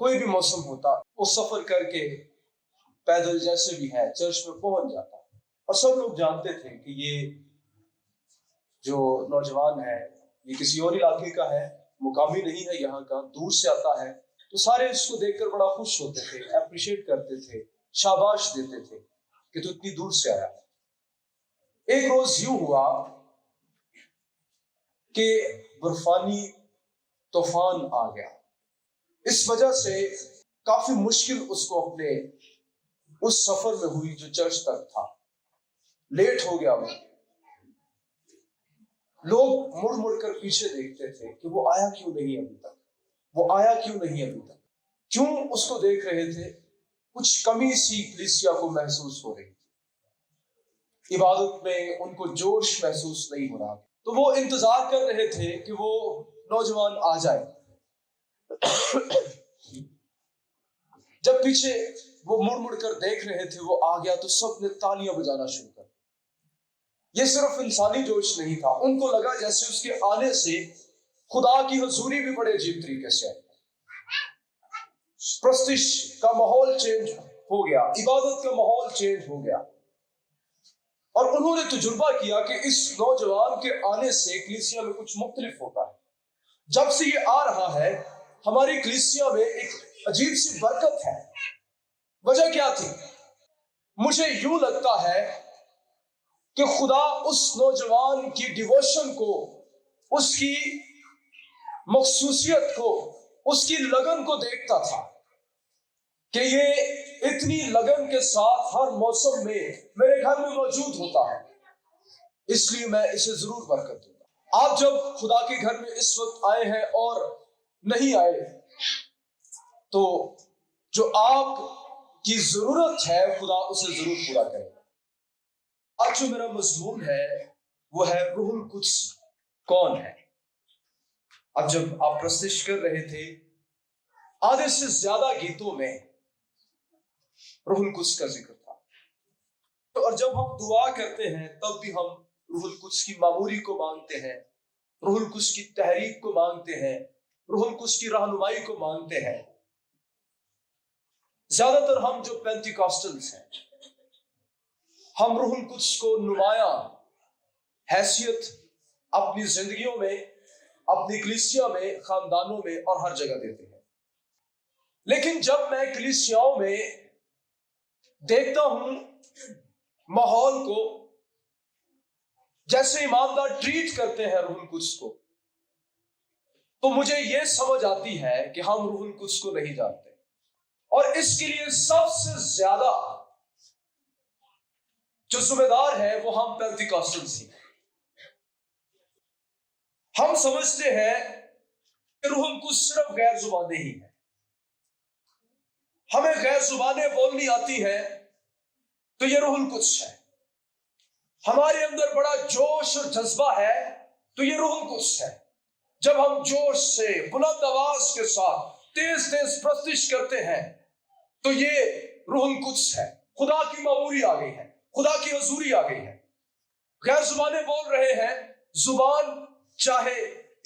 कोई भी मौसम होता, वो सफर करके पैदल जैसे भी है चर्च में पहुंच जाता। और सब लोग जानते थे कि ये जो नौजवान है ये किसी और इलाके का है, मुकामी नहीं है यहाँ का, दूर से आता है। तो सारे इसको देखकर बड़ा खुश होते थे, अप्रिशिएट करते थे, शाबाश देते थे कि तू इतनी दूर से आया है। एक रोज यूं हुआ कि बर्फानी तूफान आ गया। इस वजह से काफी मुश्किल उसको अपने उस सफर में हुई जो चर्च तक था। लेट हो गया वो। लोग मुड़ मुड़ कर पीछे देखते थे कि वो आया क्यों नहीं अभी तक, वो आया क्यों नहीं अभी तक। क्यों उसको देख रहे थे? कुछ कमी सी कलीसिया को महसूस हो रही थी, इबादत में उनको जोश महसूस नहीं हो रहा। तो वो इंतजार कर रहे थे कि वो नौजवान आ जाए। जब पीछे वो मुड़ मुड़ कर देख रहे थे, वो आ गया तो सबने तालियां बजाना शुरू कर। ये सिर्फ इंसानी जोश नहीं था, उनको लगा जैसे उसके आने से खुदा की हुजूरी भी बड़े अजीब तरीके से आई। प्रस्तिश का माहौल चेंज हो गया, इबादत का माहौल चेंज हो गया। और उन्होंने तजुर्बा किया कि इस नौजवान के आने से कलीसिया में कुछ मुख्तलिफ होता है। जब से ये आ रहा है हमारी कलीसिया में एक अजीब सी बरकत है। वजह क्या थी? मुझे यूं लगता है कि खुदा उस नौजवान की डिवोशन को, उसकी मखसूसियत को, उसकी लगन को देखता था कि ये इतनी लगन के साथ हर मौसम में मेरे घर में मौजूद होता है, इसलिए मैं इसे जरूर बरकत दूंगा। आप जब खुदा के घर में इस वक्त आए हैं और नहीं आए, तो जो आपकी जरूरत है खुदा उसे जरूर पूरा करेगा। आज जो मेरा मजमून है वो है रूहुल कुद्स कौन है। अब जब आप प्रस्तुत कर रहे थे, आधे से ज्यादा गीतों में रूहुल कुद्स का जिक्र था। तो और जब हम दुआ करते हैं तब भी हम रूहुल कुद्स की मामूरी को मांगते हैं, रूहुल कुद्स की तहरीक को मांगते हैं, रूहुल कुद्स की रहनुमाई को मांगते हैं। ज्यादातर हम जो पेंटिकॉस्टल्स हैं, हम रूहुल कुद्स को नुमाया हैसियत अपनी जिंदगियों में, अपनी कलीसिया में, खानदानों में और हर जगह देते हैं। लेकिन जब मैं कलीसियाओं में देखता हूं माहौल को, जैसे ईमानदार ट्रीट करते हैं रूहुल कुद्स को, तो मुझे यह समझ आती है कि हम रूहुल कुद्स को नहीं जानते। और इसके लिए सबसे ज्यादा जो जिम्मेदार है वो हम पेंटिकॉस्टल्स ही। हम समझते हैं कि रूहुल कुद्स सिर्फ गैर जुबानें ही है। हमें गैर जुबानें बोलनी आती है तो ये रूहुल कुद्स है। हमारे अंदर बड़ा जोश और जज्बा है तो ये रूहुल कुद्स है। जब हम जोश से बुलंद आवाज के साथ तेज तेज प्रस्तुत करते हैं तो ये रूहुल कुद्स है। खुदा की मामूरी आ गई है, खुदा की हुजूरी आ गई है। गैर जुबानें बोल रहे हैं, जुबान चाहे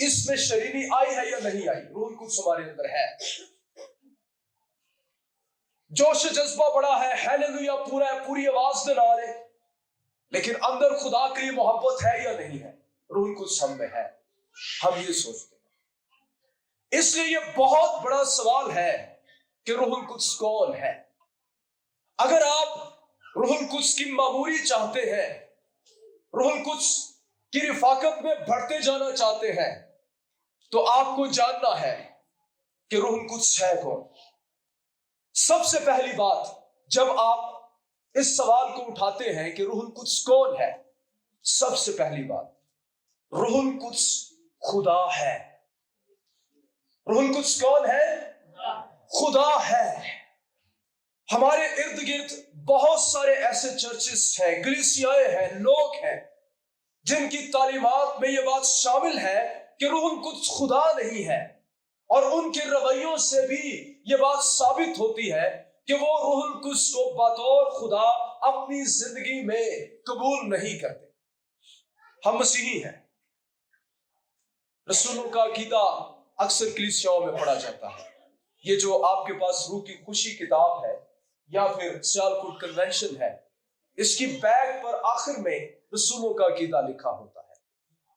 इसमें शरीनी आई है या नहीं आई, रूहुल कुद्स हमारे अंदर है। जोश जज्बा बड़ा है, हालेलुया पूरा है, पूरी आवाज में नारे, लेकिन अंदर खुदा के लिए मोहब्बत है या नहीं है, रूहुल कुद्स हम में है। हम ये सोचते हैं। इसलिए ये बहुत बड़ा सवाल है कि रूहुल कुद्स कौन है। अगर आप रूहुल कुद्स की मामूरी चाहते हैं, रूहुल कुद्स की रिफाकत में बढ़ते जाना चाहते हैं, तो आपको जानना है कि रूहुल कुद्स है कौन। सबसे पहली बात, जब आप इस सवाल को उठाते हैं कि रूहुल कुद्स कौन है, सबसे पहली बात, रूहुल कुद्स खुदा है। रूहुल कुद्स कौन है? खुदा है। हमारे इर्द गिर्द बहुत सारे ऐसे चर्चेस हैं, कलीसियाएं हैं, लोग हैं जिनकी तालीमात में यह बात शामिल है कि रूहुल कुद्स खुदा नहीं है, और उनके रवैयों से भी यह बात साबित होती है कि वो रूहुल कुद्स को बतौर खुदा अपनी जिंदगी में कबूल नहीं करते। हम मसीही हैं। रसूलों का अकीदा अक्सर कलीसियाओं में पढ़ा जाता है, ये जो आपके पास रूह की खुशी किताब है या फिर सियालकोट कन्वेंशन है, इसकी बैक पर आखिर में रसूलों का अकीदा लिखा होता है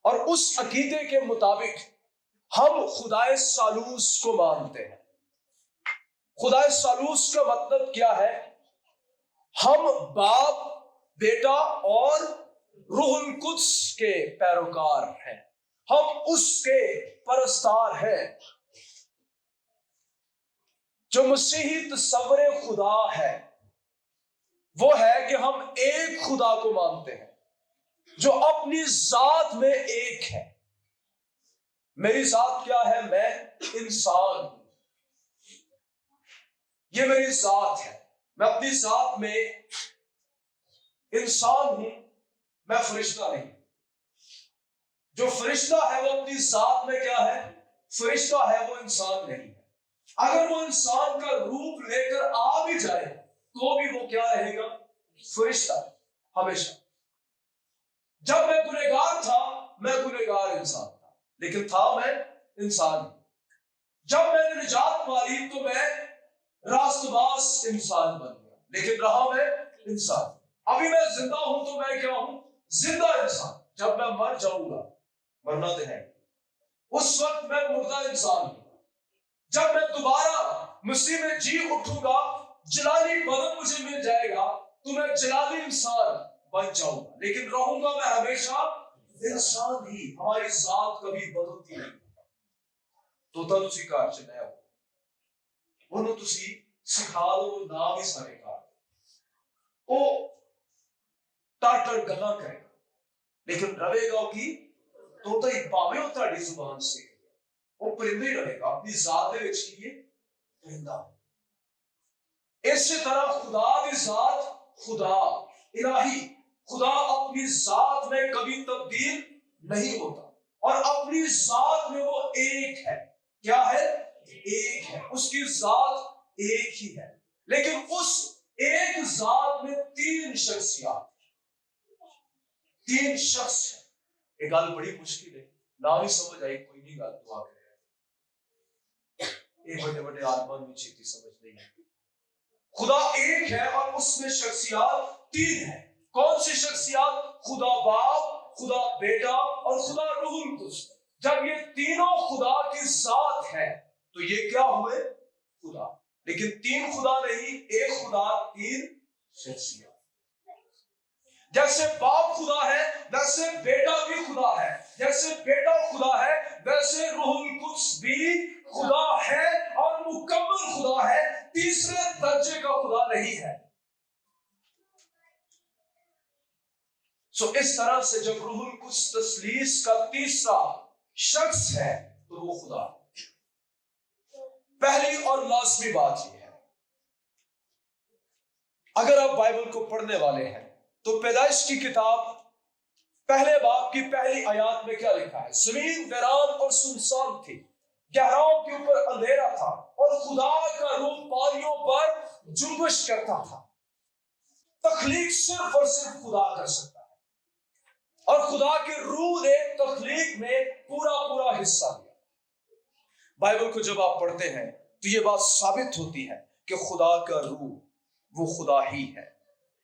और उस अकीदे के मुताबिक हम खुदाए सालूस को मानते हैं। खुदाए सालूस का मतलब क्या है? हम बाप, बेटा और रूहुल कुद्स के पैरोकार हैं, हम उसके परस्तार हैं। जो मसीही तस्वुर खुदा है वो है कि हम एक खुदा को मानते हैं जो अपनी जात में एक है। मेरी जात क्या है? मैं इंसान हूं, ये मेरी जात है। मैं अपनी जात में इंसान हूं, मैं फरिश्ता नहीं। जो फरिश्ता है वो अपनी जात में क्या है? फरिश्ता है, वो इंसान नहीं है। अगर वो इंसान का रूप लेकर आ भी जाए तो भी वो क्या रहेगा? फरिश्ता हमेशा। जब मैं गुनहगार था, मैं गुनहगार इंसान था, लेकिन था मैं इंसान। जब मैंने निजात पाली तो मैं रास्तबाज इंसान बन गया, लेकिन रहा मैं इंसान। अभी मैं जिंदा हूं तो मैं क्या हूं? जिंदा इंसान। जब मैं मर जाऊंगा, मरना तो है, उस वक्त मैं मुर्दा इंसान हूं। जब मैं दोबारा मसीह में जी उठूंगा, जलाली बदन मुझे मिल जाएगा तो मैं जलाली इंसान बन जाऊंगा, लेकिन रहूंगा मैं हमेशा इंसान ही। हमारी जात कभी बदलती नहीं। तोता तुसी घर च लै ਉਹਨੂੰ ਤੁਸੀਂ ਸਿਖਾ ਲਓ ਨਾ ਵੀ ਸਾਰੇ ਘਰ ਉਹ ਟਾਟਰ ਗੱਲਾਂ ਕਰੇਗਾ, लेकिन रहेगा कि तोता ही भावें वो ਤੁਹਾਡੀ ਜ਼ੁਬਾਨ से वो परिंदा ही रहेगा, अपनी जात ਦੇ ਵਿੱਚ ਹੀ परिंदा। इसी तरह खुदा की जात, खुदा इलाही, खुदा अपनी जात में कभी तब्दील नहीं होता और अपनी जात में वो एक है। क्या है? एक है। उसकी जात एक ही है, लेकिन उस एक जात में तीन शख्सियत, तीन शख्स है। एक गल बड़ी मुश्किल है, ना भी समझ आई कोई नहीं, गल दुआ करे। ये बड़े बड़े आदमी में छेती समझ नहीं आती। खुदा एक है और उसमें शख्सियत तीन है। कौन सी शख्सियत? खुदा बाप, खुदा बेटा और खुदा रूहुल कुद्स। जब ये तीनों खुदा की जात है तो ये क्या हुए? खुदा। लेकिन तीन खुदा नहीं, एक खुदा, तीन शख्सियत। जैसे बाप खुदा है वैसे बेटा भी खुदा है, जैसे बेटा खुदा है वैसे रूहुल कुद्स भी खुदा है और मुकम्मल खुदा है, तीसरे दर्जे का खुदा नहीं है। इस तरह से जब रूहुल कुद्स तस्लीस का तीसरा शख्स है तो वो खुदा। पहली और लाजमी बात यह है, अगर आप बाइबल को पढ़ने वाले हैं तो पैदाइश की किताब पहले बाब की पहली आयत में क्या लिखा है? जमीन वीरान और सुनसान थी, गहराओं के ऊपर अंधेरा था और खुदा का रूह पानियों पर जुम्बिश करता था। तख्लीक सिर्फ और सिर्फ खुदा कर सकता है और खुदा के रूह ने तख्लीक में पूरा पूरा हिस्सा लिया। बाइबल को जब आप पढ़ते हैं तो यह बात साबित होती है कि खुदा का रूह वो खुदा ही है।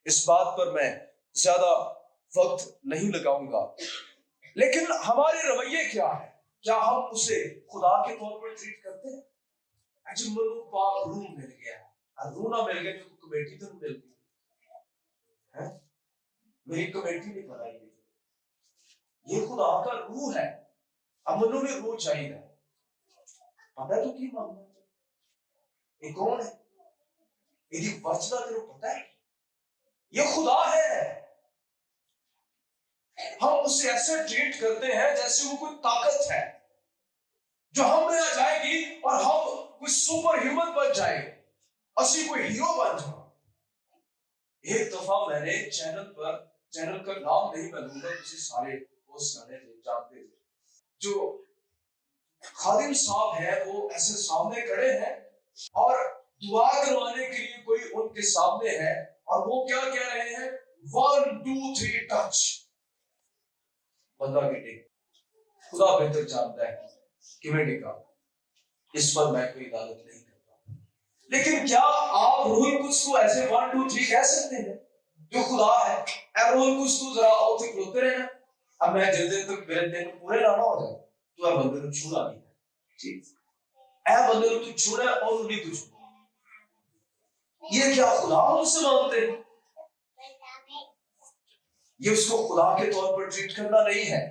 इस बात पर मैं ज्यादा वक्त नहीं लगाऊंगा, लेकिन हमारे रवैये क्या है? क्या हम उसे खुदा के तौर पर ट्रीट करते हैं? अजी मनु पाक रूह मिल गया, रूह ना मिल गया तो कमेटी तो मिल गई है, मेरी कमेटी नहीं बनाई गई, ये खुदा का रूह है, अब मनु भी रूह चाहिए। पता तो की मांगना ये कौन है? यदि वचना तेरे पता है ये खुदा है। हम उसे ऐसे ट्रीट करते हैं जैसे वो कोई ताकत है जो हम में आ जाएगी और हम कोई सुपर ह्यूमन बन जाएंगे, असली कोई हीरो बन जाएंगे। एक दफा मैंने चैनल का नाम नहीं मैं लूंगा, किसी सारे पोस्ट जाने थे, जानते थे, जो खादिम साहब है वो ऐसे सामने खड़े हैं और दुआ करवाने के लिए कोई उनके सामने है और वो क्या कह रहे हैं? 1 2 3 टच। बंदा गिटे, खुदा बेहतर जानता है कि मैं टिका। इस पर मैं कोई इबादत नहीं करता। लेकिन क्या आप रूहुल कुद्स को ऐसे 1 2 3 कह सकते हैं जो खुदा है? ऐ रूहुल कुद्स तू जरा उठे खलोते रहना, अब मैं जिस दिन तक मेरे दिन पूरे ना हो जाए तू है बंदे को छूना नहीं है, ठीक? ऐ बंदे को तू छूना है और नहीं तू छूना। ये क्या खुदा उससे मांगते हैं? ये उसको खुदा के तौर पर ट्रीट करना नहीं है।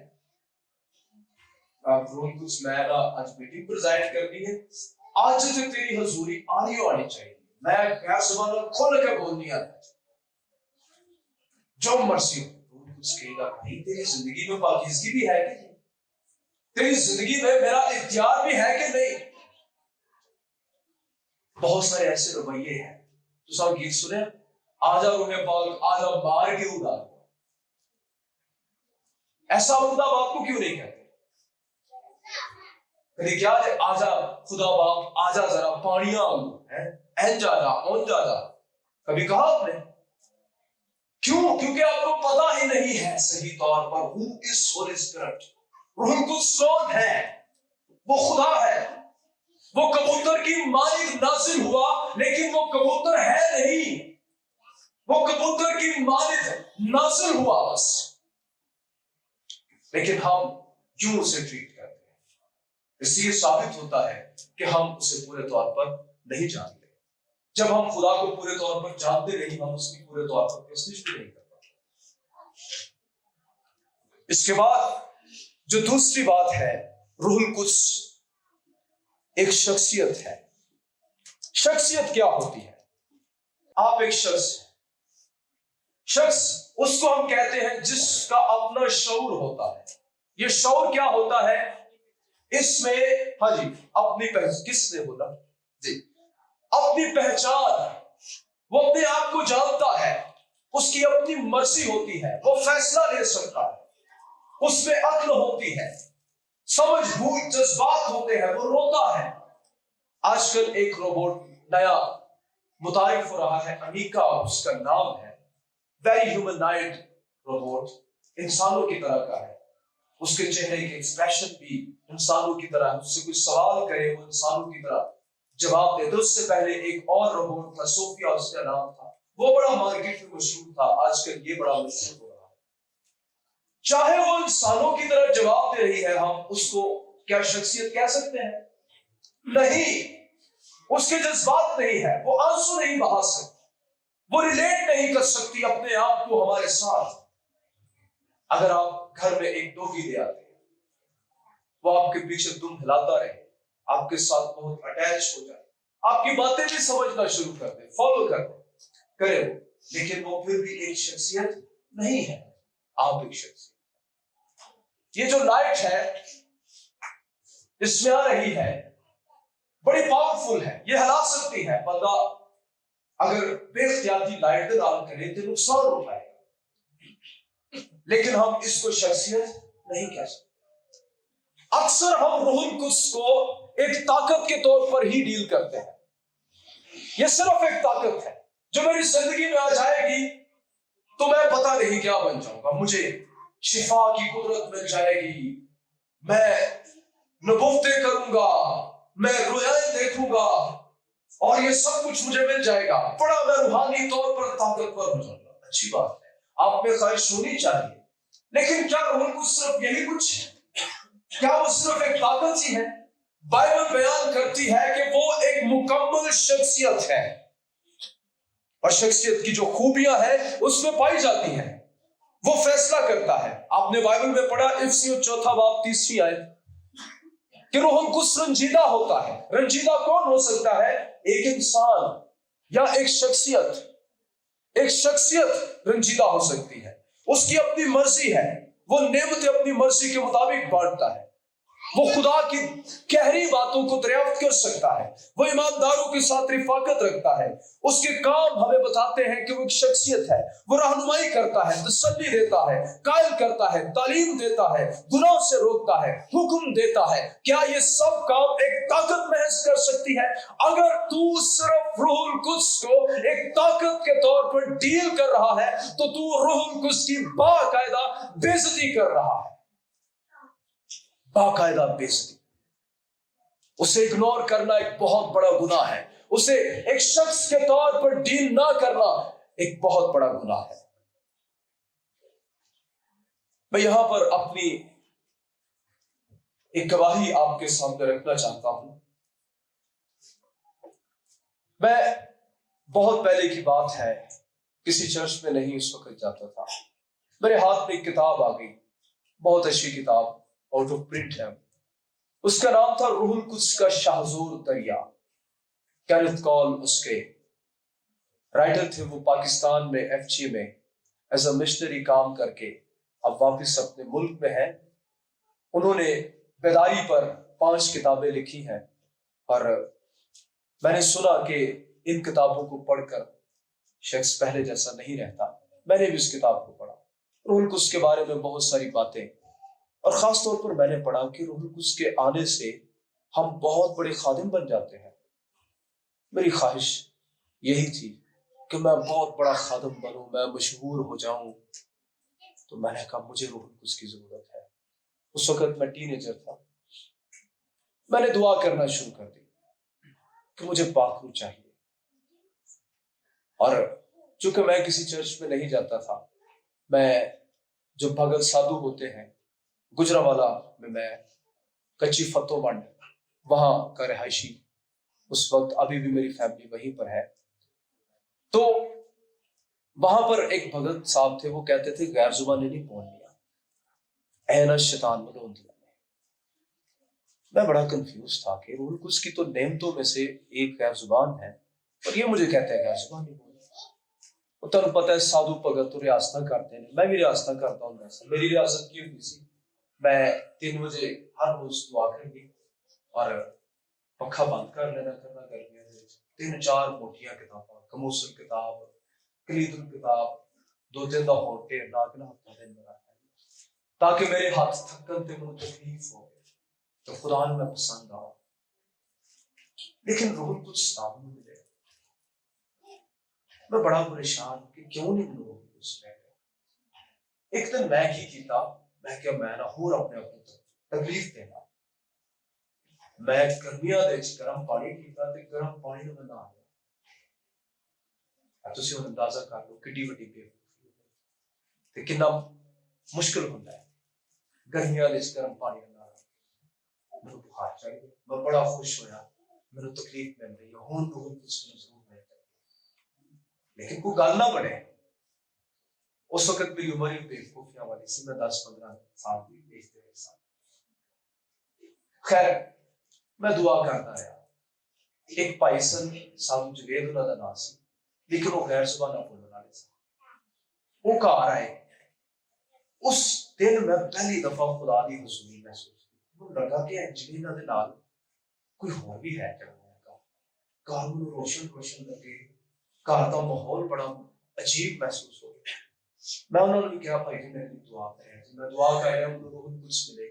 आप रूहुल कुद्स मैं ना आज मीटिंग प्रेजाइड करनी है, आज से तेरी हजूरी आनी आनी चाहिए, मैं गैर ज़बान खोल के बोलनी आता, जो मर्जी हो। रूहुल कुद्स कहेगा भाई तेरी जिंदगी में पाकीज़गी भी है कि नहीं? तेरी जिंदगी में मेरा इख्तियार भी है कि नहीं? बहुत सारे ऐसे रवैये हैं। तो सब गीत सुने, आजा रूहे पाक आजा मार के उड़ा, ऐसा खुदा बाप को क्यों नहीं कहते? कभी क्या है, आजा खुदा बाप आजा जरा पानियां है एन जाजा ओन जाजा, कभी कहा आपने? क्यों? क्योंकि आपको पता ही नहीं है सही तौर पर हु इज होली स्पिरिट, रूहुल कुद्स कौन है? वो खुदा है। वो कबूतर की मालिक नाजिल हुआ लेकिन वो कबूतर है नहीं, वो कबूतर की मालिक नाजिल हुआ बस, लेकिन हम क्यों उसे ट्रीट करते हैं? इसलिए साबित होता है कि हम उसे पूरे तौर पर नहीं जानते। जब हम खुदा को पूरे तौर पर जानते नहीं, हम उसकी पूरे तौर पर कोशिश भी नहीं कर पाते। इसके बाद जो दूसरी बात है, रूहुल कुद्स एक शख्सियत है। शख्सियत क्या होती है? आप एक शख्स उसको हम कहते हैं जिसका अपना शऊर होता है। ये शऊर क्या होता है? इसमें हाँ जी अपनी किसने बोला जी, अपनी पहचान, वो अपने आप को जानता है, उसकी अपनी मर्जी होती है, वो फैसला ले सकता है, उसमें अक्ल होती है, समझ बूझ जज्बात होते हैं, वो रोता है। आजकल एक रोबोट नया मुतारिफ हो रहा है, अमीका उसका नाम है, वेरी ह्यूमनाइड रोबोट, इंसानों की तरह का है, उसके चेहरे के एक्सप्रेशन भी इंसानों की तरह, उससे कोई सवाल करे वो इंसानों की तरह जवाब दे। तो उससे पहले एक और रोबोट था, सोफिया उसका नाम था, वो बड़ा मार्केट में मशहूर था, आजकल ये बड़ा मशहूर हो रहा है। चाहे वो इंसानों की तरह जवाब दे रही है, हम उसको क्या शख्सियत कह सकते हैं? नहीं, उसके जज्बात नहीं है, वो आंसू नहीं बहा सकती, वो रिलेट नहीं कर सकती अपने आप को हमारे साथ। अगर आप घर में एक डॉगी ले आते हैं, वो आपके पीछे दुम हिलाता रहे, आपके साथ बहुत अटैच हो जाए, आपकी बातें भी समझना शुरू कर दे, फॉलो कर दे, करे वो, लेकिन वो फिर भी एक शख्सियत नहीं है। आप एक शख्सियत, ये जो लाइट है इसमें आ रही है, बड़ी पावरफुल है, ये हिला सकती है। बंदा अगर बेख्तियाती लाइट ऑन करे तो नुकसान उठाएगा, लेकिन हम इसको शख्सियत नहीं कह सकते। अक्सर हम रूहुल कुद्स को एक ताकत के तौर पर ही डील करते हैं। यह सिर्फ एक ताकत है जो मेरी जिंदगी में आ जाएगी तो मैं पता नहीं क्या बन जाऊंगा, मुझे शिफा की कुदरत मिल जाएगी, मैं नबुव्वतें करूंगा, मैं रुयाएं देखूंगा और ये सब कुछ मुझे मिल जाएगा, बड़ा मैं रूहानी तौर पर ताकतवर हो जाऊंगा। अच्छी बात है, आप में ख्वाहिश होनी चाहिए, लेकिन क्या रूहुल कुद्स सिर्फ यही कुछ है? क्या वो सिर्फ एक ताकत ही है? बाइबल बयान करती है कि वो एक मुकम्मल शख्सियत है, और शख्सियत की जो खूबियां हैं उसमें पाई जाती हैं। वो फैसला करता है। आपने बाइबल में पढ़ा, इफिसियों 4 बाब 30 आयत, कि रूहुल कुद्स रंजीदा होता है। रंजीदा कौन हो सकता है? एक इंसान या एक शख्सियत। एक शख्सियत रंजीदा हो सकती है, उसकी अपनी मर्जी है, वो नेमतें अपनी मर्जी के मुताबिक बांटता है, वो खुदा की गहरी बातों को दरियाफ्त कर सकता है, वो ईमानदारों के साथ रिफाकत रखता है, उसके काम हमें बताते हैं कि वो एक शख्सियत है। वो रहनुमाई करता है, तसल्ली देता है, कायल करता है, तालीम देता है, गुनाह से रोकता है, हुक्म देता है। क्या ये सब काम एक ताकत महज कर सकती है? अगर तू सिर्फ रूहुल कुद्स को एक ताकत के तौर पर डील कर रहा है तो तू रूहुल कुद्स की बाकायदा बेइज्जती कर रहा है, बाकायदा बेइज्जती। उसे इग्नोर करना एक बहुत बड़ा गुनाह है, उसे एक शख्स के तौर पर डील ना करना एक बहुत बड़ा गुनाह है। मैं यहां पर अपनी एक गवाही आपके सामने रखना चाहता हूं। मैं बहुत पहले की बात है, किसी चर्च में नहीं उस वक्त जाता था। मेरे हाथ में एक किताब आ गई, बहुत अच्छी किताब, आउट ऑफ प्रिंट है। उसका नाम था रूहुल कुद्स का शाहजूर दरिया। कैरेथ कॉल उसके राइटर थे। वो पाकिस्तान में एफजी में एज अ मिशनरी काम करके अब वापस अपने मुल्क में है। उन्होंने बेदारी पर 5 किताबें लिखी हैं और मैंने सुना कि इन किताबों को पढ़कर शख्स पहले जैसा नहीं रहता। मैंने भी उस किताब को पढ़ा। रूहुल कुद्स के बारे में बहुत सारी बातें, और खास तौर पर मैंने पढ़ा कि रूहुल कुद्स के आने से हम बहुत बड़े खादिम बन जाते हैं। मेरी ख्वाहिश यही थी कि मैं बहुत बड़ा खादिम बनूं, मैं मशहूर हो जाऊं। तो मैंने कहा मुझे रूहुल कुद्स की जरूरत है। उस वक्त मैं टीनेजर था। मैंने दुआ करना शुरू कर दी कि मुझे पाक रूह चाहिए। और चूंकि मैं किसी चर्च में नहीं जाता था, मैं जो भगत साधु होते हैं गुजरावाला में, मैं कच्ची फतो मंड वहां का रिहायशी, उस वक्त अभी भी मेरी फैमिली वहीं पर है। तो वहां पर एक भगत साहब थे, वो कहते थे गैर जुबानी नहीं बोल लिया, ऐना शैतान मनों दिया। मैं बड़ा कंफ्यूज था कि रूहुल कुद्स की तो नेमतों में से एक गैर जुबान है और ये मुझे कहते हैं गैर जुबानी बोल। तुम पता है साधु भगत तो रियासत करते हैं, मैं भी रियासत करता हूँ। मेरी रियासत की हुई सी, मैं 3 बजे हर रोज दुआ करनी और पखा बंद कर लेना करना गर्मियों में 3-4 मोटियां किताबां, कमूसल किताब, कलीदुल किताब, 2-3 दा होर ढेर ला के ना हफ्ता दिन मेरा, ताकि मेरे हाथ थकन ते मुझे तकलीफ हो तो खुदा ने मैं पसंद आओ। लेकिन रूहुल कुद्स नाम नहीं मिले। मैं बड़ा परेशान कि क्यों नहीं मिलूंगा कुछ। एक दिन मैं ही कीता, मैं क्या मैं ना होर अपने आप को तकलीफ देना। मैं गर्मियां दे विच गर्म पानी कीता ते गर्म पानी में नहा लिया। तुसीं हुण अंदाजा कर लो किड्डी वड्डी बेवकूफी ते कितना मुश्किल होता है गर्मियां दे विच गर्म पानी में नहाना। मैनूं बुखार चढ़ गया, मैं बड़ा खुश होया, मैनूं तकलीफ मिल रही है, हुण रूहुल कुद्स जरूर मिल जाए। लेकिन कोई गल ना बने। उस वक्त मेरी उम्र ही बेवकूफियां वाली सी, मैं 10-15 साल की एज दे साल। खैर मैं दुआ करता रहा। एक भाई सन साधु जुवेद उन्हां दा नाम सी, लेकिन वो गैर जुबाना बोलने वाले सन। वो घर आए। उस दिन मैं पहली दफा खुदा दी हुजूरी महसूस की। मुझे लगा कि एक्चुअली इन्हां दे नाल कोई होर भी है क्या। घर में रोशन रोशन लगे, घर का माहौल बड़ा अजीब महसूस हो गया। मैं उन्होंने कहा भाई जी मेरी दुआ करें। मैं दुआ कर रहा हूं, रूहुल कुद्स मिले।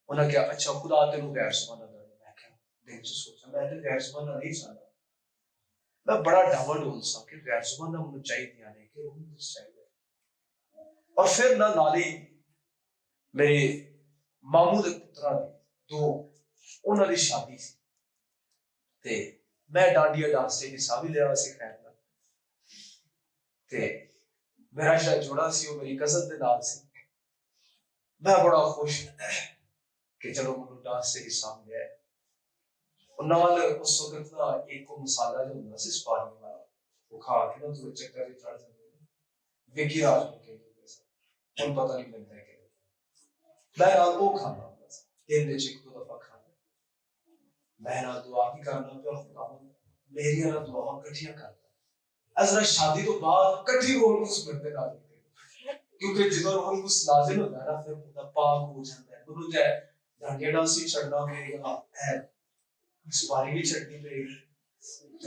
उन्होंने कहा अच्छा खुदा तेनू गैर जुबाना दे। मैं क्या दिल च सोचा मैं तो गैर जुबाना नहीं चाहता। मैं बड़ा डावाडोल सा कि गैर जुबाना मुझे चाहिए नहीं कि रूहुल कुद्स चाहिए। और फिर ना नाली मेरे मामू दे पुत्रा दी 2 उन्हां दी शादी सी ते मैं डांडिया डांस से हिस्सा भी लिया सी। खैर ते मेरा शायद जोड़ा सी, वो मेरी कजन दे नाल सी। मैं बड़ा खुश कि चलो मुझे डांस से हिस्सा मिला है। और नाल उस वक्त ना एक मसाला जो होता सी स्पार्क वाला, वो खा के ना तो चक्कर चढ़ जाते हैं। विकी राज के उन पता नहीं लगता है कि मैं नाल वो खाना दिन में 1-2 दफा खाना। मैं नाल दुआ की करना पे खुदा मेरी ना दुआ इकट्ठियां करता। अजरा शादी तो बाद इकट्ठी रूहुल कुद्स मिलते ना, क्योंकि जो रूहुल कुद्स नाज़िल होता है ना फिर खुदा पाक हो जाता है। गुरु जय डांडिया डांस ही छड़ना पड़ेगा है, सुपारी भी छड़नी पड़ेगी।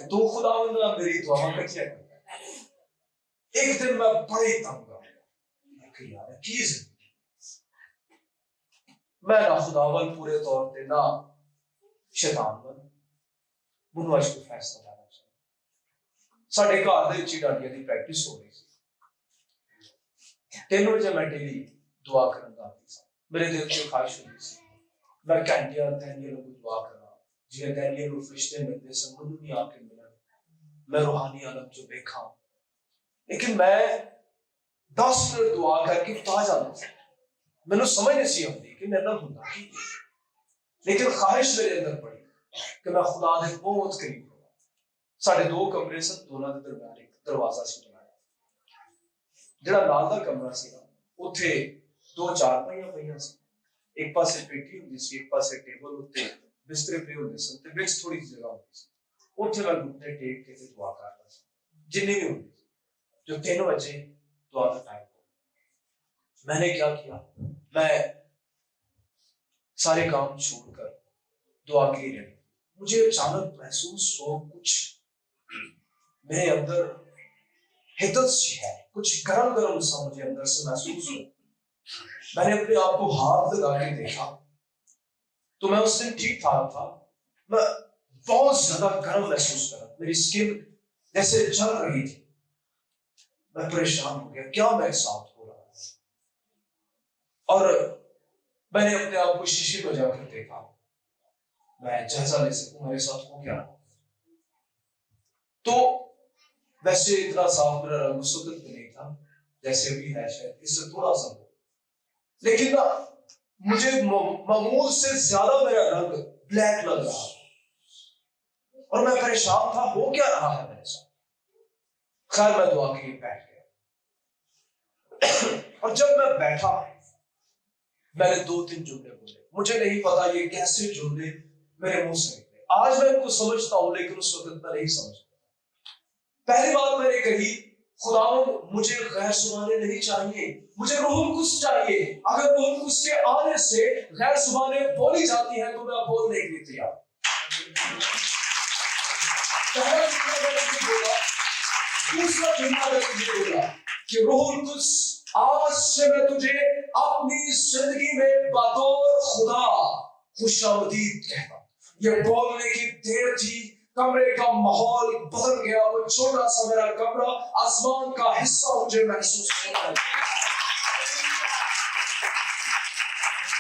तो खुदावंद मेरी दुआ इकट्ठियां करता है। एक दिन मैं बड़े तंग आ गया कि यार की जिंदगी, मैं ना खुदावंद पूरे तौर पे ना शैतान बन। मुझे आज कोई फैसला लेना चाहिए। साडे घर दे विच डांडिया दी प्रैक्टिस हो रही सी। 3 बजे मैं डेली दुआ करन दा सी। मेरे दिल च ख्वाहिश होती सी मैं घंटियां लोग दुआ करा, जिन्हें दानियल और फरिश्ते मिलते समुद्र आके मिला, मैं रूहानी आलम जो देखा, लेकिन मैं 10 मिनट दुआ करके उठा जाता, मैंने समझ नहीं आती कि मेरे नाल हुंदा की, लेकिन ख्वाहिश मेरे अंदर पड़ी कि मैं खुदा दे बहुत करीब होगा। साढ़े 2 कमरे सन, दोनों के दरमियान एक दरवाजा सी बनाया, जिहड़ा नाल दा कमरा सी उत्थे 2 चारपाइयां पईयां सी, एक पासे पेटी हुंदी सी, एक पासे टेबल उत्ते बिस्तरे पे हुंदे सन ते विच थोड़ी जगह हुंदी सी। उत्थे मैं घुटने टेक के दुआ करदा सी, जिन्नी भी हुंदी। जो 3 बजे दुआ का टाइम, मैंने क्या किया, मैं सारे काम छोड़कर दुआ के लिए मुझे अचानक महसूस हो कुछ मेरे अंदर हिद्दत सी है, कुछ गरम गरम सा मुझे अंदर से महसूस हो। मैंने अपने आप को हाथ लगा के देखा तो मैं उस दिन ठीक ठाक था, मैं बहुत ज्यादा गर्म महसूस कर रहा, मेरी स्किन जैसे जल रही थी। मैं परेशान हो गया, क्या मेरे साथ हो रहा है। और मैंने अपने आप को शीशे में जाकर देखा, मैं जायजा ले सकूं मेरे साथ हो क्या। तो वैसे इतना साफ मेरा रंग उस वक्त नहीं था जैसे भी है, शायद इससे थोड़ा सा हो, लेकिन ना मुझे मामूल से ज्यादा मेरा रंग ब्लैक लग रहा और मैं परेशान था, हो क्या रहा है मेरे साथ। खैर मैं दुआ के लिए बैठ गया और जब मैं बैठा मैंने 2-3 जुमले बोले। मुझे नहीं पता ये कैसे जुमले मेरे मुंह से निकले, आज मैं इनको समझता हूं लेकिन उस वक्त मैं नहीं समझता। पहली बात मैंने कही, खुदावंद मुझे गैर जुबानें नहीं चाहिए, मुझे रूहुल कुद्स चाहिए। अगर रूहुल कुद्स के आने से गैर जुबानें बोली जाती हैं तो मैं बोलने के लिए तैयार। पहला जुमला मैंने बोला, दूसरा जुमला मैंने बोला कि रूहुल कुद्स आज से मैं तुझे अपनी जिंदगी में बतौर खुदा खुशामदीद कहता हूं। ये बोलने की देर थी, कमरे का माहौल बदल गया। वो छोटा सा मेरा कमरा आसमान का हिस्सा मुझे महसूस होता है।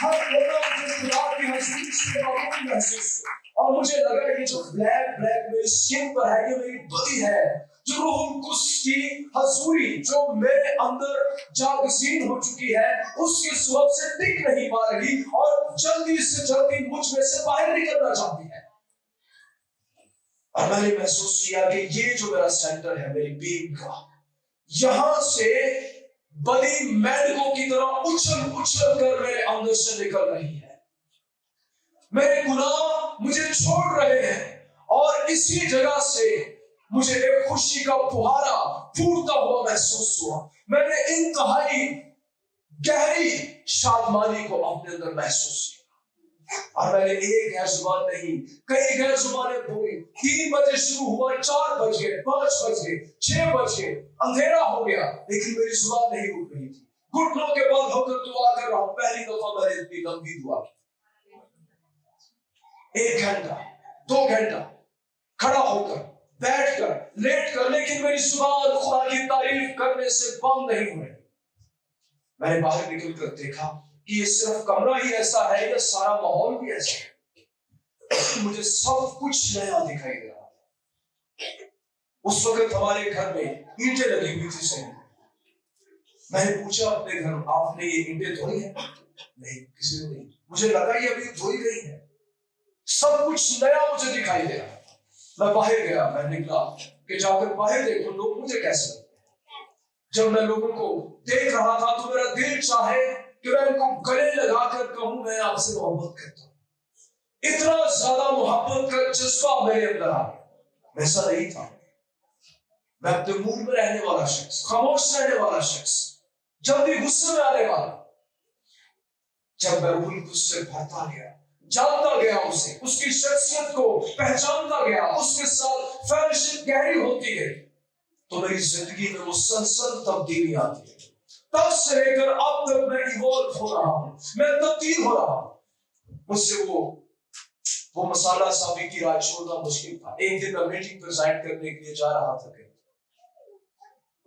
हर कोना मुझे खुदा की हज़ूरी से मामूल महसूस हुआ और मुझे लगा ये जो ब्लैक मेरी स्किन पर है ये मेरी बदी है, जो रूहुल कुद्स की हज़ूरी जो मेरे अंदर जागज़ीन हो चुकी है उसके सबब से टिक नहीं पा रही और जल्दी से जल्दी मुझ में से बाहर निकलना चाहती है। और मैंने महसूस किया कि ये जो मेरा सेंटर है मेरी बीन का, यहां से बड़ी मेंढकों की तरह उछल कर मेरे अंदर से निकल रही है। मेरे गुनाह मुझे छोड़ रहे हैं और इसी जगह से मुझे एक खुशी का फुहारा फूटता हुआ महसूस हुआ। मैंने इंतहाई गहरी शादमानी को अपने अंदर महसूस किया और मैंने एक गैर जुबान नहीं कई गैर जुबानें बोली। 3 बजे शुरू हुआ, 4 बज गए, 5 बज गए, 6 बज गए, अंधेरा हो गया, लेकिन मेरी जुबान नहीं रुक रही थी। घुटनों के बल होकर दुआ कर रहा हूं। पहली दफा मैंने इतनी लंबी दुआ की, 1 घंटा 2 घंटा खड़ा होकर, बैठकर, लेटकर, लेकिन मेरी जुबान खुदा की तारीफ करने से बंद नहीं हुई। मैंने बाहर निकलकर देखा कि ये सिर्फ कमरा ही ऐसा है या सारा माहौल भी ऐसा है। मुझे सब कुछ नया दिखाई दे रहा था। उस वक्त हमारे घर में ईंटें लगी हुई थी सही। मैंने पूछा अपने घर, आपने ये ईंटें धोई है? नहीं, किसी ने नहीं। मुझे लगा ये अभी धोई गई है। सब कुछ नया मुझे दिखाई दे रहा था। मैं बाहर गया, मैं निकला कि जाकर बाहर देखो लोग मुझे कैसे लगते हैं। जब मैं लोगों को देख रहा था तो मेरा दिल चाहे कि मैं इनको गले लगाकर कहूं मैं आपसे मोहब्बत करता हूं। इतना ज्यादा मोहब्बत का जज्बा मेरे अंदर आ गया। वैसा नहीं था। मैं अपने मूड में रहने वाला शख्स, खामोश रहने वाला शख्स, जल्दी गुस्से में आने वाला। जब मैं रूहुल कुद्स से भरता गया, जानता गया उसे, उसकी शख्सियत को पहचानता गया, उसके साथ फ्रेंडशिप गहरी होती है, तो मेरी जिंदगी में मुसलसल तब्दीली आती है। तब से लेकर अब तक मैं इवॉल्व हो रहा हूं, मैं तब्दील हो रहा हूं। मुझसे वो मसाला साबी की रात छोड़ना मुश्किल था। एक दिन मैं मीटिंग प्रेजेंट करने के लिए जा रहा था,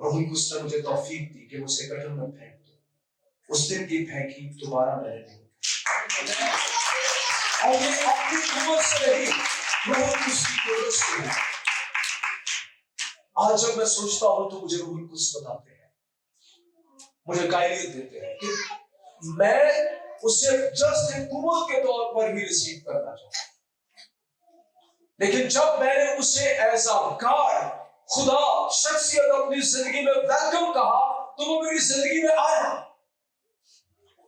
रूहुल कुद्स ने मुझे तौफीक दी कि मुझे कटल में फेंक दो। उस दिन की फेंकी दोबारा मैंने नहीं, और ये अपनी कुव्वत से नहीं रूह कुछ की कुदरत है। आज जब मैं सोचता हूं तो मुझे रूह कुछ बताते हैं, मुझे कायलियत देते हैं कि मैं उसे जस्ट एक कुवत के तौर पर ही रिसीव करना चाहता हूं। लेकिन जब मैंने उसे एज अ गॉड, खुदा, शख्सियत अपनी जिंदगी में वेलकम कहा तो वो मेरी जिंदगी में आया।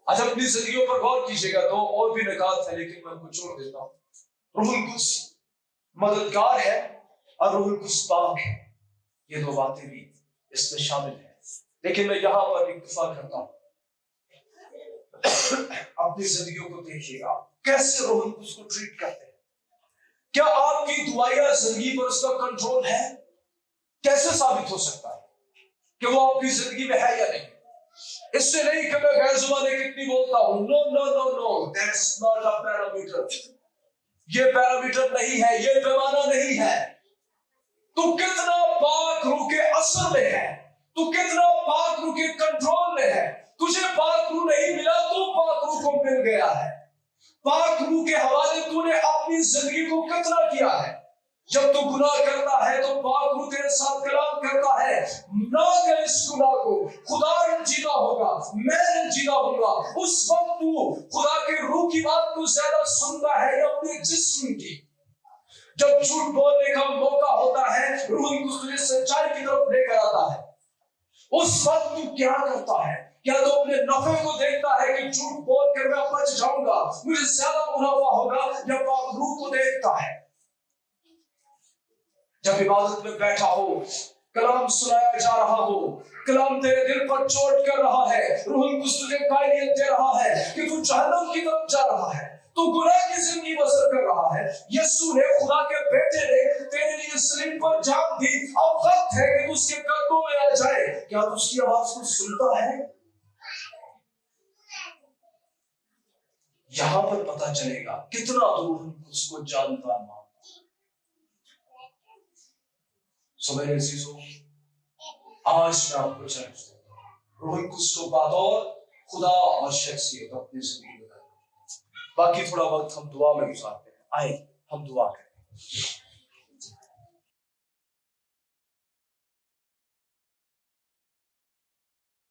आज अपनी जिंदगियों पर गौर कीजिएगा तो और भी निकात है, लेकिन मैं उनको छोड़ देता हूं। रूहुल कुद्स मददगार है और रूहुल कुद्स पाक है, ये दो बातें भी इसमें शामिल है। लेकिन मैं यहां पर इत्तेफाक करता हूं, अपनी जिंदगियों को देखिएगा कैसे रूहुल कुद्स को ट्रीट करते हैं। क्या आपकी दुआया जिंदगी पर उसका कंट्रोल है? कैसे साबित हो सकता है कि वो आपकी जिंदगी में है या नहीं? इससे नहीं कि मैं गैर जुबानी कितनी बोलता हूं, no no no no, that's not a parameter. ये पैरामीटर नहीं है, ये पैमाना नहीं है। तू कितना पाक रूह के असर में है, तू कितना पाक रूह के कंट्रोल में है। तुझे पाक रूह नहीं मिला, तू पाक रूह को मिल गया है। पाक रूह के हवाले तूने अपनी जिंदगी को कितना किया है। जब तू गुनाह करता है तो पाक रूह तेरे साथ कलाम करता है, ना कर इस गुनाह को, खुदा रंजीदा होगा, मैं रंजीदा होगा। उस वक्त तू खुदा के रूह की बात को ज्यादा सुनता है या अपने जिस्म की? जब झूठ बोलने का मौका होता है, रूह को तुझे सच्चाई की तरफ लेकर आता है, उस वक्त तू क्या करता है? क्या तो अपने नफे को देखता है कि झूठ बोल कर मैं बच जाऊंगा, मुझे ज्यादा मुनाफा होगा, या पाक रूह को देखता है? जब इबादत में बैठा हो, कलाम सुनाया जा रहा हो, कलाम तेरे दिल पर चोट कर रहा है, रूहुल कुद्स तुझे कायलियत दे रहा है कि तू जहन्नम की तरफ जा रहा है, तू गुनाह की जिंदगी बसर कर रहा है। यीशु ने, खुदा के बेटे ने तेरे लिए सलीब पर जान दी। अब वक्त है कि तू उसके कदमों में आ जाए। क्या तू उसकी आवाज को सुनता है? यहां पर पता चलेगा कितना तू रूहुल कुद्स को जानता है। सो मेरे अजीजों, आज मैं आपको चैलेंज देता हूं, रूहुल कुद्स को बतौर खुदा और शख्सियत अपनी जिंदगी में। बाकी थोड़ा वक्त हम दुआ में गुजारते हैं। आए हम दुआ करें।